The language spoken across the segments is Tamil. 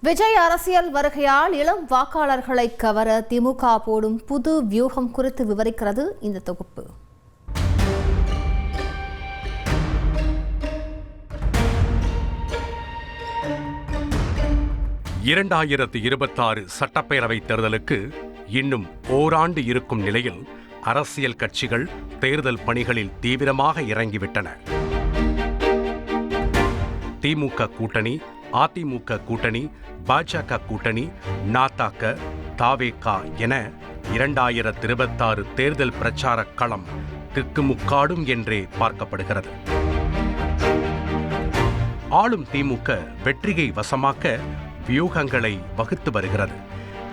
விஜய் அரசியல் வருகையால் இளம் வாக்காளர்களை கவர திமுக போடும் புது வியூகம் குறித்து விவரிக்கிறது இந்த தொகுப்பு. சட்டப்பேரவைத் தேர்தலுக்கு இன்னும் ஓராண்டு இருக்கும் நிலையில் அரசியல் கட்சிகள் தேர்தல் பணிகளில் தீவிரமாக இறங்கிவிட்டன. திமுக கூட்டணி, அதிமுக கூட்டணி, பாஜக கூட்டணி, நாதாக, தாவேகா என 2026 தேர்தல் பிரச்சார களம் திக்குமுக்காடும் என்றே பார்க்கப்படுகிறது. ஆளும் திமுக வெற்றியை வசமாக்க வியூகங்களை வகுத்து வருகிறது.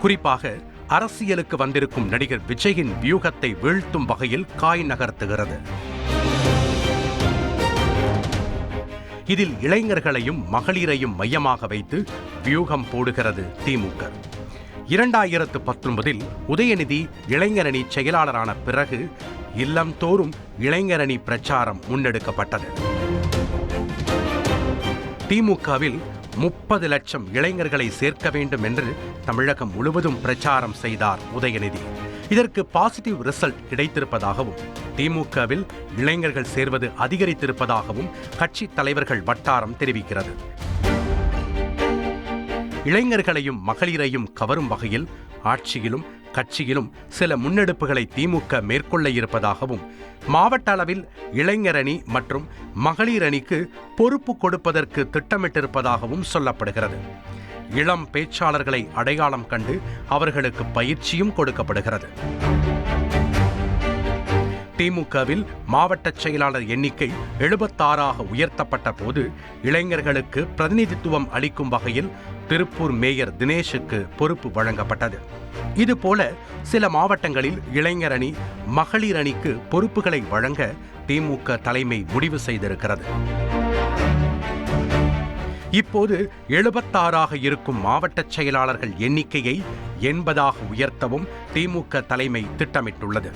குறிப்பாக அரசியலுக்கு வந்திருக்கும் நடிகர் விஜயின் வியூகத்தை வீழ்த்தும் வகையில் காய் நகர்த்துகிறது. இதில் இளைஞர்களையும் மகளிரையும் மையமாக வைத்து வியூகம் போடுகிறது திமுக. 2019 உதயநிதி இளைஞரணி செயலாளரான பிறகு இல்லம்தோறும் இளைஞரணி பிரச்சாரம் முன்னெடுக்கப்பட்டது. திமுகவில் 30 லட்சம் இளைஞர்களை சேர்க்க வேண்டும் என்று தமிழகம் முழுவதும் பிரச்சாரம் செய்தார் உதயநிதி. இதற்கு பாசிட்டிவ் ரிசல்ட் கிடைத்திருப்பதாகவும், திமுகவில் இளைஞர்கள் சேர்வது அதிகரித்திருப்பதாகவும் கட்சி தலைவர்கள் வட்டாரம் தெரிவிக்கிறது. இளைஞர்களையும் மகளிரையும் கவரும் வகையில் ஆட்சியிலும் கட்சியிலும் சில முன்னெடுப்புகளை திமுக மேற்கொள்ள இருப்பதாகவும், மாவட்ட அளவில் இளைஞரணி மற்றும் மகளிர் அணிக்கு பொறுப்பு கொடுப்பதற்கு திட்டமிட்டிருப்பதாகவும் சொல்லப்படுகிறது. இளம் பேச்சாளர்களை அடையாளம் கண்டு அவர்களுக்கு பயிற்சியும் கொடுக்கப்படுகிறது. திமுகவில் மாவட்ட செயலாளர் எண்ணிக்கை 76ஆக உயர்த்தப்பட்ட போது இளைஞர்களுக்கு பிரதிநிதித்துவம் அளிக்கும் வகையில் திருப்பூர் மேயர் தினேஷுக்கு பொறுப்பு வழங்கப்பட்டது. இதுபோல சில மாவட்டங்களில் இளைஞர் அணி, மகளிர் அணிக்கு பொறுப்புகளை வழங்க திமுக தலைமை முடிவு செய்திருக்கிறது. இப்போது 76ஆக இருக்கும் மாவட்ட செயலாளர்கள் எண்ணிக்கையை 80ஆக உயர்த்தவும் திமுக தலைமை திட்டமிட்டுள்ளது.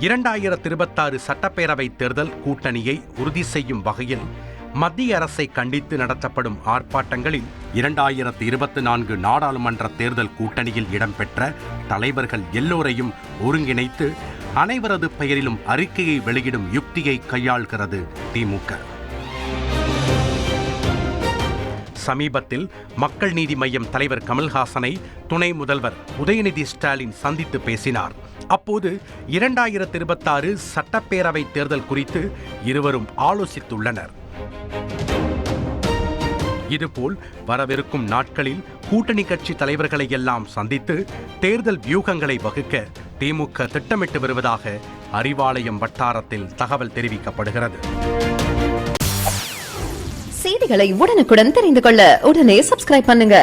2026 சட்டப்பேரவை தேர்தல் கூட்டணியை உறுதி செய்யும் வகையில் மத்திய அரசை கண்டித்து நடத்தப்படும் ஆர்ப்பாட்டங்களில் 2024 நாடாளுமன்ற தேர்தல் கூட்டணியில் இடம்பெற்ற தலைவர்கள் எல்லோரையும் ஒருங்கிணைத்து அனைவரது பெயரிலும் அறிக்கையை வெளியிடும் யுக்தியை கையாள்கிறது திமுக. சமீபத்தில் மக்கள் நீதி மய்யம் தலைவர் கமல்ஹாசனை துணை முதல்வர் உதயநிதி ஸ்டாலின் சந்தித்து பேசினார். அப்போது 2026 சட்டப்பேரவை தேர்தல் குறித்து இருவரும் ஆலோசித்துள்ளனர். இதுபோல் வரவிருக்கும் நாட்களில் கூட்டணி கட்சி தலைவர்களை எல்லாம் சந்தித்து தேர்தல் வியூகங்களை வகுக்க திமுக திட்டமிட்டு வருவதாக அறிவாலயம் வட்டாரத்தில் தகவல் தெரிவிக்கப்படுகிறது. செய்திகளை உடனுக்குடன் தெரிந்து கொள்ள உடனே சப்ஸ்கிரைப் பண்ணுங்க.